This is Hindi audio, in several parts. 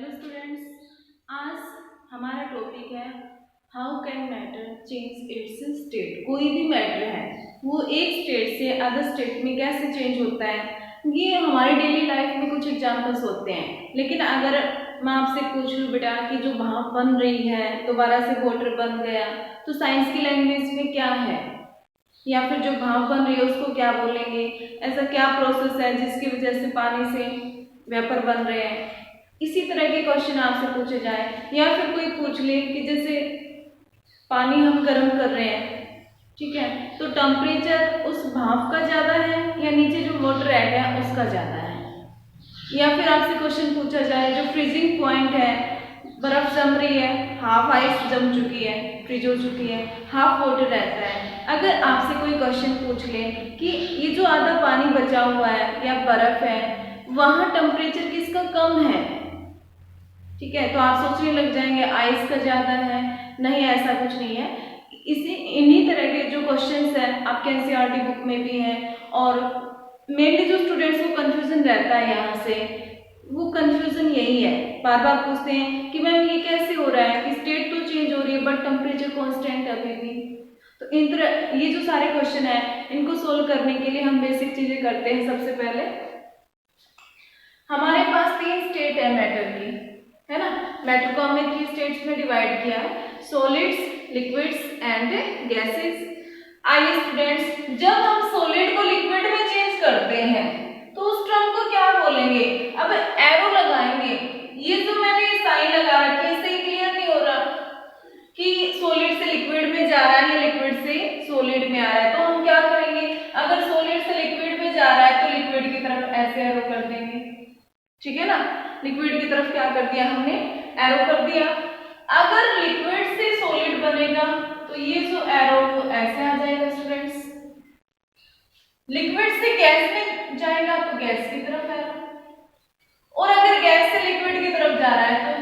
हेलो स्टूडेंट्स, आज हमारा टॉपिक है how can matter change it's state. कोई भी मैटर है वो एक स्टेट से अदर स्टेट में कैसे चेंज होता है, ये हमारी डेली लाइफ में कुछ एग्जांपल्स होते हैं। लेकिन अगर मैं आपसे पूछ लूँ बेटा कि जो भाप बन रही है दोबारा से वाटर बन गया, तो साइंस की लैंग्वेज में क्या है, या फिर जो भाप बन रही है उसको क्या बोलेंगे? ऐसा क्या प्रोसेस है जिसकी वजह से पानी से वेपर बन रहे हैं? इसी तरह के क्वेश्चन आपसे पूछे जाए, या फिर कोई पूछ ले कि जैसे पानी हम गर्म कर रहे हैं, ठीक है, तो टेम्परेचर उस भाप का ज़्यादा है या नीचे जो वाटर ऐड है उसका ज़्यादा है? या फिर आपसे क्वेश्चन पूछा जाए जो फ्रीजिंग पॉइंट है, बर्फ जम रही है, हाफ आइस जम चुकी है, फ्रीज हो चुकी है, हाफ वाटर रहता है। अगर आपसे कोई क्वेश्चन पूछ ले कि ये जो आधा पानी बचा हुआ है या बर्फ है, वहाँ टेम्परेचर किसका कम है, ठीक है, तो आप सोचने लग जाएंगे आइस का ज़्यादा है। नहीं, ऐसा कुछ नहीं है। इसी इन्हीं तरह के जो क्वेश्चंस हैं आपके एनसीईआरटी बुक में भी हैं, और मेनली जो स्टूडेंट्स को कंफ्यूजन रहता है यहाँ से, वो कंफ्यूजन यही है, बार बार पूछते हैं कि मैम ये कैसे हो रहा है कि स्टेट तो चेंज हो रही है बट टेम्परेचर कॉन्स्टेंट है अभी भी। तो इन तरह ये जो सारे क्वेश्चन है इनको सोल्व करने के लिए हम बेसिक चीज़ें करते हैं। सबसे पहले हमारे पास 3 स्टेट है मैटर की, है ना। मैटर को हमने 3 स्टेट्स में डिवाइड किया है, सॉलिड्स, लिक्विड्स एंड गैसेस। आइए स्टूडेंट्स, जब हम सॉलिड को लिक्विड में चेंज करते हैं तो उस टर्म को क्या बोलेंगे? अब एरो लगाएंगे। ये जो मैंने साइन लगा रखी है इससे क्लियर नहीं हो रहा कि सॉलिड से लिक्विड में जा रहा है या लिक्विड से सॉलिड में आ रहा है, तो हम क्या करेंगे? अगर सॉलिड से लिक्विड में जा रहा है तो लिक्विड की तरफ ऐसे एरो कर देंगे, ठीक है ना। लिक्विड की तरफ क्या कर दिया हमने? एरो कर दिया। अगर लिक्विड से सॉलिड बनेगा तो ये जो एरो वो ऐसे आ जाएगा स्टूडेंट्स। लिक्विड से गैस में जाएगा तो गैस की तरफ एरो, और अगर गैस से लिक्विड की तरफ जा रहा है तो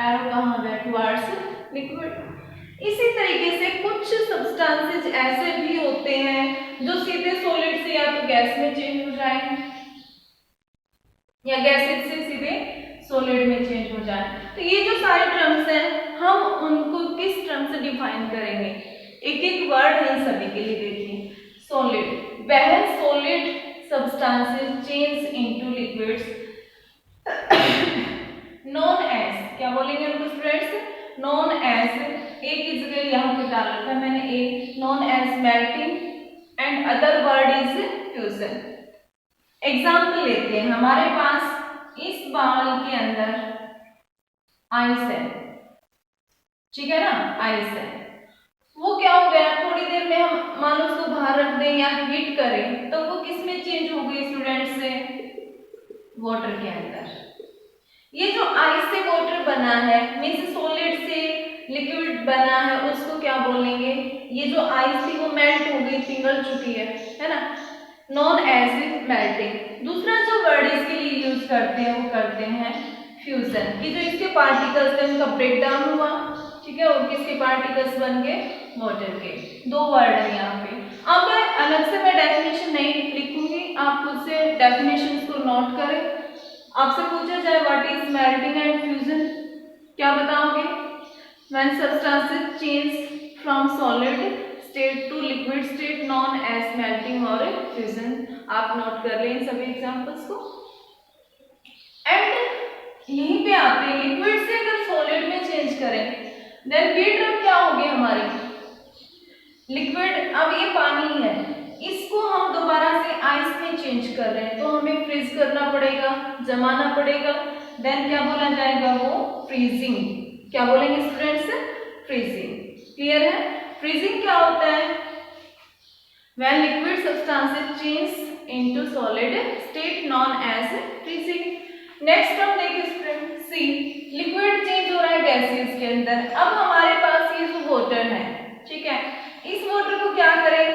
एरो कहाँ गया? Towards liquid. इसी तरीके से कुछ सब्सटेंसेस ऐसे भी होते हैं जो सीधे सॉलिड से या तो गैस में चेंज हो जाएंगे या गैसेज से सीधे सॉलिड में चेंज हो जाए। तो ये जो सारे टर्म्स हैं हम उनको किस टर्म से डिफाइन करेंगे? एक एक वर्ड है इन सभी के लिए। देखिए, solid, when solid substances change into liquids known as, क्या बोलेंगे उनको स्टूडेंट्स? नोन एज, एक की जगह यहाँ पे डाल रखा है मैंने ए, known as melting and other word is fusion. Example लेते हैं, हमारे पास इस बाउल के अंदर आइस है, ठीक है ना, आइस है। वो क्या हो गया? थोड़ी देर में हम मान लो उसको बाहर रख दें या हीट करें तो वो किस में चेंज हो गई स्टूडेंट? से वाटर के अंदर। ये जो आइस से वाटर बना है, मींस सॉलिड से लिक्विड बना है, उसको क्या बोलेंगे? ये जो आइस थी वो मेल्ट हो गई, पिघल चुकी है ना, नॉन एज मेल्टिंग। दूसरा जो वर्ड इसके लिए यूज करते हैं वो करते हैं फ्यूजन, कि जो इसके पार्टिकल्स थे उनका ब्रेकडाउन हुआ, ठीक है, और किसके पार्टिकल्स बन गए? वाटर के। 2 वर्ड है यहाँ पे। अब अलग से मैं डेफिनेशन नहीं लिखूंगी, आप खुद से डेफिनेशंस को नोट करें। आपसे पूछा जाए what is melting and fusion, क्या बताओगे? When substances change from solid state to liquid state known as melting और फ्यूजन। आप नोट कर लें इन सभी एग्जांपल्स को। एंड यहीं पे आते हैं, लिक्विड से अगर सॉलिड में चेंज करें देन ये टर्म क्या होगी हमारी? लिक्विड, अब ये पानी है, इसको हम दोबारा से आइस में चेंज कर रहे हैं तो हमें फ्रीज करना पड़ेगा, जमाना पड़ेगा, देन क्या बोला जाएगा? वो फ्रीजिंग। क्या बोलेंगे स्टूडेंट्स? फ्रीजिंग। क्लियर है? फ्रीजिंग क्या होता है? When liquid substances change into solid state known as freezing. Next हम देखिए स्टूडेंट, सी, लिक्विड चेंज हो रहा है गैसेस के अंदर। अब हमारे पास ये जो वाटर है, ठीक है, इस वाटर को क्या करें?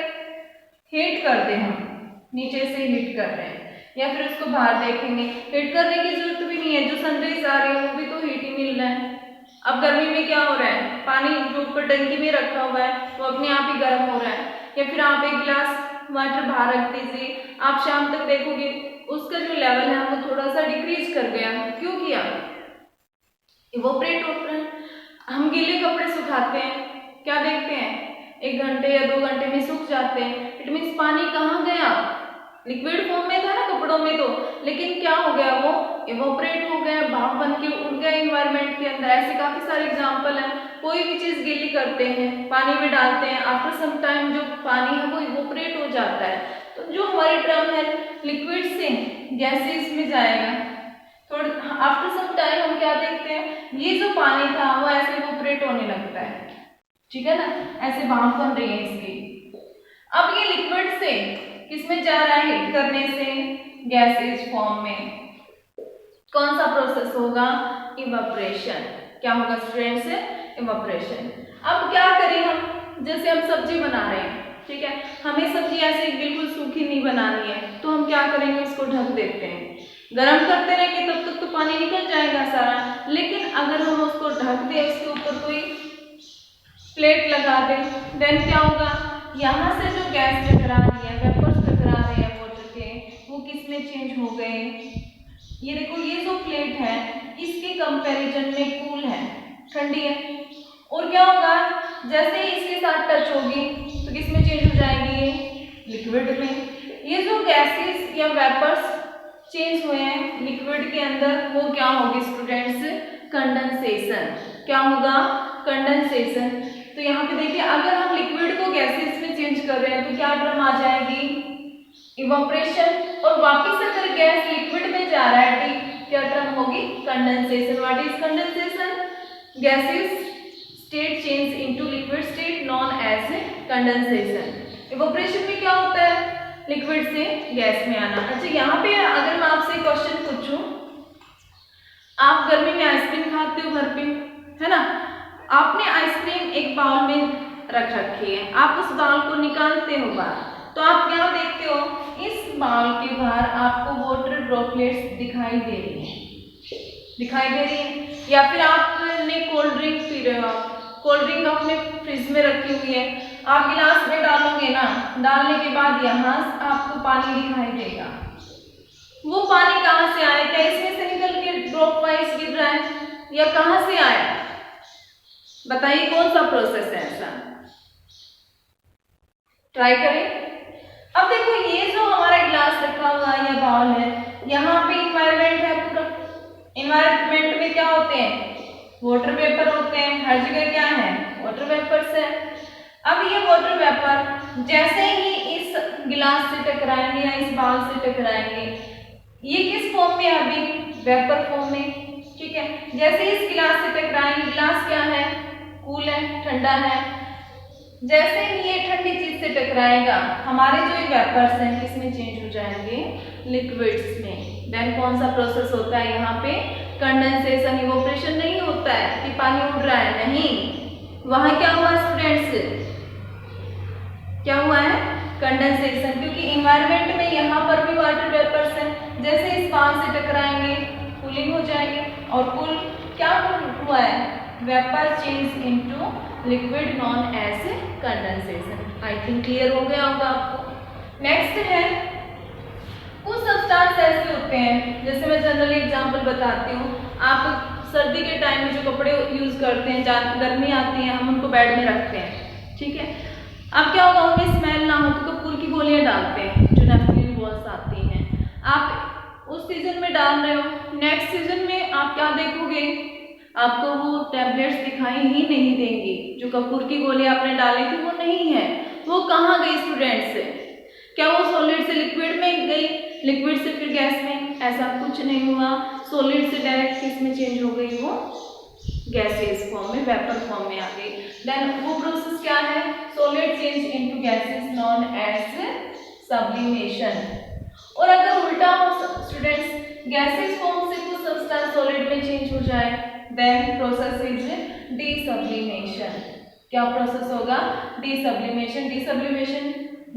हीट कर दें, हम नीचे से हीट कर रहे हैं, या फिर उसको बाहर देखेंगे, हीट करने की जरूरत भी नहीं है, जो सनराइज आ रही है वो भी तो हीट ही मिल रहा है। अब गर्मी में क्या हो रहा है? पानी जो ऊपर टंकी में रखा हुआ है वो अपने आप ही गर्म हो रहा है, या फिर आप एक गिलास वाटर बाहर रख दीजिए, आप शाम तक देखोगे उसका जो लेवल है वो थोड़ा सा डिक्रीज कर गया। क्यों किया? इवोपरेट होता है। हम गीले कपड़े सुखाते हैं, क्या देखते हैं 1 घंटे या 2 घंटे में सूख जाते हैं। इट मीन्स पानी कहाँ गया, लिक्विड फॉर्म में था ना कपड़ों में तो, लेकिन क्या हो गया वो इवोपरेट हो गया, भाप बन के उड़ गया इन्वायरमेंट के अंदर। ऐसे काफी सारे एग्जांपल हैं। कोई भी चीज गीली करते हैं, पानी में डालते हैं, आफ्टर सम टाइम जो पानी है वो इवोपरेट हो जाता है। तो जो हमारी ड्रम है लिक्विड से गैसेस में जाएगा, थोड़ा आफ्टर सम टाइम हम क्या देखते हैं, ये जो पानी था वो ऐसे इवोपरेट होने लगता है, ठीक है ना, ऐसे भाप बन रही है इसकी। अब ये लिक्विड से किसमें जा रहा है, हीट करने से गैसेस फॉर्म में। कौन सा प्रोसेस होगा, इवेपोरेशन। क्या होगा स्टूडेंट्स, इवेपोरेशन। अब क्या करें हम, जैसे हम सब्जी बना रहे हैं, ठीक है, हमें सब्जी ऐसे बिल्कुल सूखी नहीं बनानी है, तो हम क्या करेंगे, उसको ढक देते हैं। गरम करते रहेंगे तब तक तो पानी निकल जाएगा सारा, लेकिन अगर हम उसको ढक दें, उसके ऊपर कोई प्लेट लगा दें, देन क्या होगा, यहाँ से जो गैस टकरा रही है, वेपर्स टकरा रहे हैं वाटर के, वो किस में चेंज हो गए। ये देखो, ये जो प्लेट है इसके कंपैरिजन में कूल है, ठंडी है, और क्या होगा, जैसे ही इसके साथ टच होगी तो किस में चेंज हो जाएगी, लिक्विड में। ये जो गैसेस या वेपर्स चेंज हुए हैं लिक्विड के अंदर, वो क्या होगी स्टूडेंट्स, कंडेंसेशन। क्या होगा, कंडेंसेशन। तो यहाँ पे देखिए, अगर हम लिक्विड को गैसेस में चेंज कर रहे हैं तो क्या टर्म आ जाएगी, इवेपोरेशन। और वापस अगर गैस लिक्विड में जा रहा है, ठीक, क्या टर्म होगी, condensation. What is condensation, gases state change into liquid state known as condensation. Evaporation में क्या होता है, लिक्विड से गैस में आना। अच्छा, यहाँ पे अगर मैं आपसे क्वेश्चन पूछूं, आप गर्मी में आइसक्रीम खाते हो घर पे, है ना, आपने आइसक्रीम एक बाउल में रख रखी है, आप उस बाउल को निकालते हो बाहर, तो आप क्या देखते हो, इस बाउल के बाहर आपको वाटर ड्रॉपलेट्स दिखाई दे रही है, या फिर आपने कोल्ड ड्रिंक पी रहे हो, कोल्ड ड्रिंक आपने फ्रिज में रखी हुई है, आप गिलास में डालोगे ना, डालने के बाद यहाँ आपको पानी दिखाई देगा। वो पानी कहाँ से आया, क्या इसमें से निकल के ड्रॉप वाइज गिर रहा है, या कहाँ से आया, बताइए कौन सा प्रोसेस है ऐसा, ट्राई करें। अब देखो, ये जो हमारा गिलास रखा हुआ है या बाउल है, यहाँ पे इन्वायरमेंट है पूरा, इन्वायरमेंट में क्या होते हैं, वाटर वेपर होते हैं, हर जगह क्या है, वाटर वेपर्स है। अब ये वाटर वेपर जैसे ही इस गिलास से टकराएंगे या इस बाउल से टकराएंगे, ये किस फॉर्म में है, अभी वेपर फॉर्म में, ठीक है। जैसे इस गिलास से टकराएंगे, गिलास क्या है, कूल है, ठंडा है, जैसे ही ये ठंडी चीज से टकराएगा, हमारे जो ये वेपर्स हैं किसमें चेंज हो जाएंगे, लिक्विड्स में। देन कौन सा प्रोसेस होता है यहाँ पे, कंडेंसेशन। इवेपोरेशन नहीं होता है कि पानी उड़ रहा है, नहीं, वहां क्या हुआ स्टूडेंट्स, क्या हुआ है, कंडेंसेशन, क्योंकि इन्वायरमेंट में यहाँ पर भी वाटर वेपर्स हैं, जैसे इस बाउल से टकराएंगे कूलिंग हो जाएंगे, और कूल क्या हुआ है, vapour change into liquid known as condensation. I think clear हो गया होगा आपको। नेक्स्ट है, कुछ सब्सटेंस ऐसे होते हैं, जैसे मैं जनरली एग्जांपल बताती हूँ, आप सर्दी के टाइम में जो कपड़े यूज करते हैं, गर्मी आती है, हम उनको बेड में रखते हैं, ठीक है। अब क्या होगा, उनमें स्मेल ना हो तो कपूर की गोलियां डालते हैं, जो नेफ्थलीन बॉल्स आती हैं, आप उस सीजन में डाल रहे हो, नेक्स्ट सीजन में आप क्या देखोगे, आपको वो टैबलेट्स दिखाई ही नहीं देंगी, जो कपूर की गोलियां आपने डाली थी वो नहीं है, वो कहाँ गई स्टूडेंट्स, क्या वो सॉलिड से लिक्विड में गई, लिक्विड से फिर गैस में, ऐसा कुछ नहीं हुआ, सॉलिड से डायरेक्ट किस में चेंज हो गई, वो गैसेस फॉर्म में, वेपर फॉर्म में आ गई। देन वो प्रोसेस क्या है, solid change into gases known as sublimation. और अगर उल्टा हो स्टूडेंट्स, गैसेस फॉर्म से कुछ सब्सटेंस सॉलिड में चेंज हो जाए, देन प्रोसेस इज डीसब्लिमेशन। क्या प्रोसेस होगा, डीसब्लिमेशन। डीसब्लिमेशन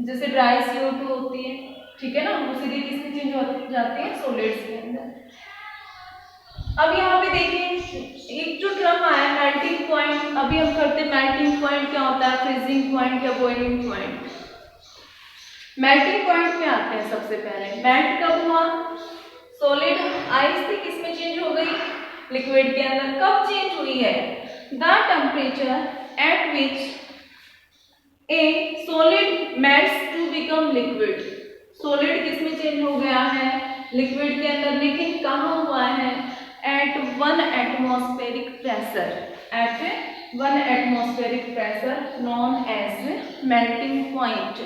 जैसे ड्राई CO2 होती है, ठीक है ना, वो सीधे किसमें चेंज हो जाती है, सॉलिड्स के अंदर। अब यहाँ पे देखिए, एक जो टर्म आया मेल्टिंग पॉइंट, अभी हम करते हैं मेल्टिंग पॉइंट क्या होता है, फ्रीजिंग पॉइंट या बॉइलिंग पॉइंट। मेल्टिंग पॉइंट में आते हैं सबसे पहले, मेल्ट कब हुआ, सॉलिड आइस थी किसमें चेंज हो गई, लिक्विड के अंदर कब चेंज हुई है? The temperature at which a solid melts to become liquid. Solid किसमें चेंज हो गया है? लिक्विड के अंदर, लेकिन कहाँ हुआ है? At 1 atmospheric pressure, at 1 atmospheric pressure known as melting point.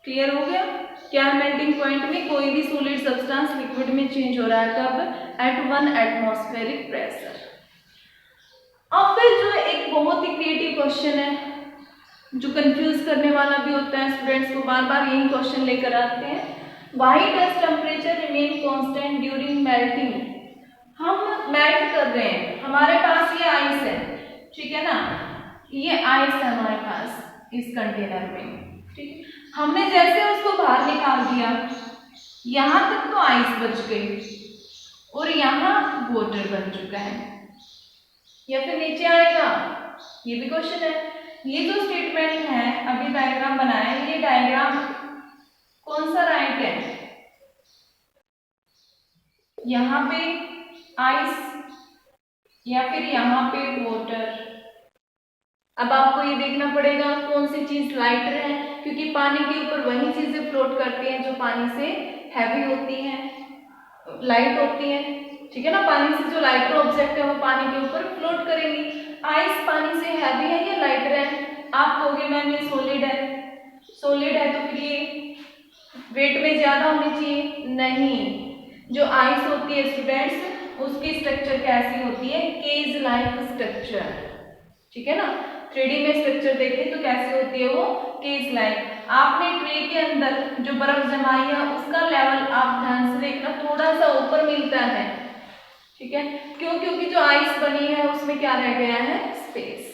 Clear हो गया? क्या है मेल्टिंग पॉइंट में? कोई भी सॉलिड सब्सटेंस लिक्विड में चेंज हो रहा है, कब? At 1 atmospheric pressure. अब फिर जो एक बहुत ही क्रिएटिव क्वेश्चन है जो कंफ्यूज करने वाला भी होता है, स्टूडेंट्स को बार बार यही क्वेश्चन लेकर आते हैं, why does temperature remain constant during melting? हम मेल्ट कर रहे हैं, हमारे पास ये आइस है, ठीक है ना, ये आइस है हमारे पास इस कंटेनर में, ठीक। हमने जैसे उसको बाहर निकाल दिया, यहां तक तो आइस बच गई और यहाँ वाटर बन चुका है, या फिर नीचे आएगा? ये भी क्वेश्चन है। ये जो स्टेटमेंट है, अभी डायग्राम बनाया है, ये डायग्राम कौन सा राइट है? यहाँ पे आइस या फिर यहाँ पे वाटर। अब आपको ये देखना पड़ेगा कौन सी चीज लाइटर है, क्योंकि पानी के ऊपर वही चीजें फ्लोट करती हैं जो पानी से हैवी होती हैं, लाइट होती हैं, ठीक है ना। पानी से जो लाइटर ऑब्जेक्ट है वो पानी के ऊपर फ्लोट करेंगी। आइस पानी से हैवी है या लाइटर है? आप कहोगे मैम ये सॉलिड है, सॉलिड है तो फिर ये वेट में ज्यादा होनी चाहिए? नहीं, जो आइस होती है स्टूडेंट्स, उसकी स्ट्रक्चर कैसी होती है? केज लाइक स्ट्रक्चर, ठीक है ना। 3D में स्ट्रक्चर देखें तो कैसी होती है वो? Cage like. आपने ट्रे के अंदर जो बर्फ जमाई है उसका लेवल आप ध्यान से देखना, थोड़ा सा ऊपर मिलता है, ठीक है, क्यों? क्योंकि जो आइस बनी है उसमें क्या रह गया है? स्पेस।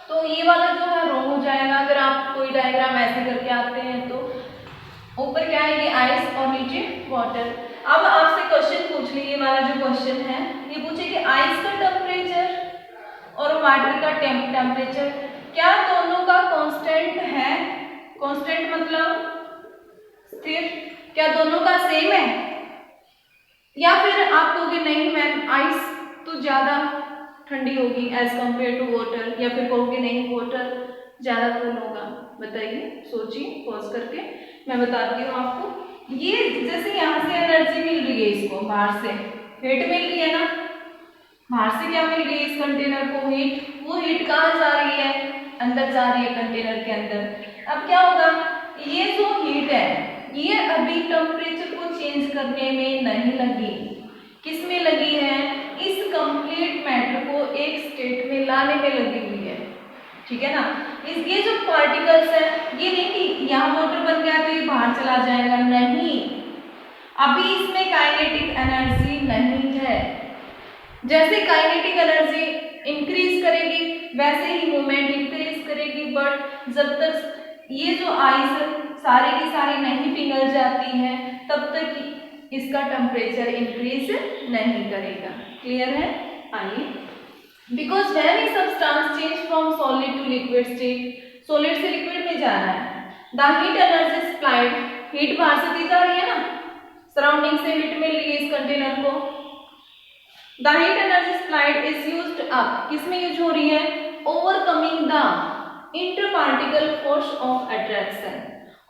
तो ये वाला जो है रॉन्ग हो जाएगा। अगर आप कोई डायग्राम ऐसे करके आते हैं तो ऊपर क्या है? ये आइस और नीचे वाटर। अब आपसे क्वेश्चन पूछ लीजिए, वाला जो क्वेश्चन है ये पूछे कि आइस का टेम्परेचर और वाटर का टेम्परेचर क्या दोनों का कांस्टेंट है? कांस्टेंट मतलब स्थिर। क्या दोनों का सेम है? या फिर आप कहोगे नहीं मैम आइस तो ज्यादा ठंडी होगी एज कंपेयर टू वाटर, या फिर कहोगे नहीं वाटर ज्यादा कूल होगा। बताइए, सोचिए पॉज करके, मैं बताती हूँ आपको। ये जैसे यहाँ से एनर्जी मिल रही है, इसको बाहर से हीट मिल रही है ना, बाहर से क्या मिल रही है इस कंटेनर को? हीट। वो हीट कहाँ जा रही है? अंदर जा रही है कंटेनर के अंदर। अब क्या होगा? ये जो हीट है ये अभी टेम्परेचर को चेंज करने में नहीं लगी, किस में लगी है? इस कंप्लीट मैटर को एक स्टेट में लाने में लगी हुई है, ठीक है ना। ये जो पार्टिकल्स है ये नहीं कि यहाँ वाटर बन गया तो ये बाहर चला जाएगा, नहीं, अभी इसमें काइनेटिक एनर्जी नहीं है। जैसे काइनेटिक एनर्जी इंक्रीज करेगी वैसे ही मूवमेंट इंक्रीज करेगी, बट जब तक ये जो आइस सारी की सारी नहीं पिघल जाती है तब तक इसका टेम्परेचर इंक्रीज नहीं करेगा। क्लियर है? आइए, because when a substance change from solid to liquid state, solid से लिक्विड में जा रहा है, the heat energy supplied, heat बाहर से दी जा रही है ना, सराउंडिंग से हीट मिल रही है इस कंटेनर को। The heat energy supplied is used up, किसमें यूज हो रही है? Overcoming the interparticle force of attraction,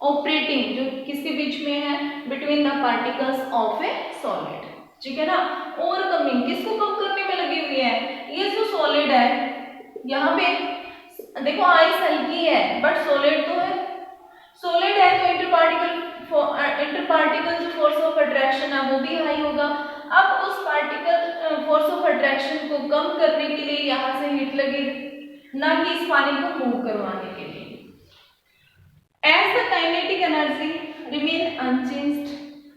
operating जो किसके बीच में है? Between the particles of a solid, ठीक है ना। ओवरकमिंग किसको कम करने में लगी हुई है? ये जो सॉलिड है, यहाँ पे देखो आइस हल्की है बट सॉलिड तो है, सॉलिड है तो इंटरपार्टिकल जो फोर्स ऑफ अट्रैक्शन है वो भी हाई होगा। अब उस पार्टिकल फोर्स ऑफ अट्रैक्शन को कम करने के लिए यहाँ से हीट लगी, ना कि इस पानी को मूव करवाने के लिए। As the kinetic energy remain unchanged,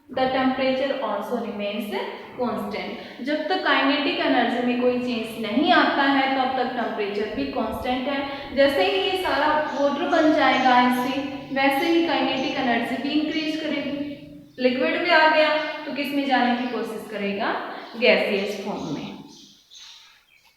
the temperature also remains constant. जब तक काइनेटिक एनर्जी में कोई चेंज नहीं आता है तब तक टेम्परेचर भी कांस्टेंट है। जैसे ही ये सारा वाटर बन जाएगा इससे, वैसे ही काइनेटिक एनर्जी भी इंक्रीज करेगी। लिक्विड में आ गया तो किस में जाने की कोशिश करेगा? गैसियस फॉर्म में।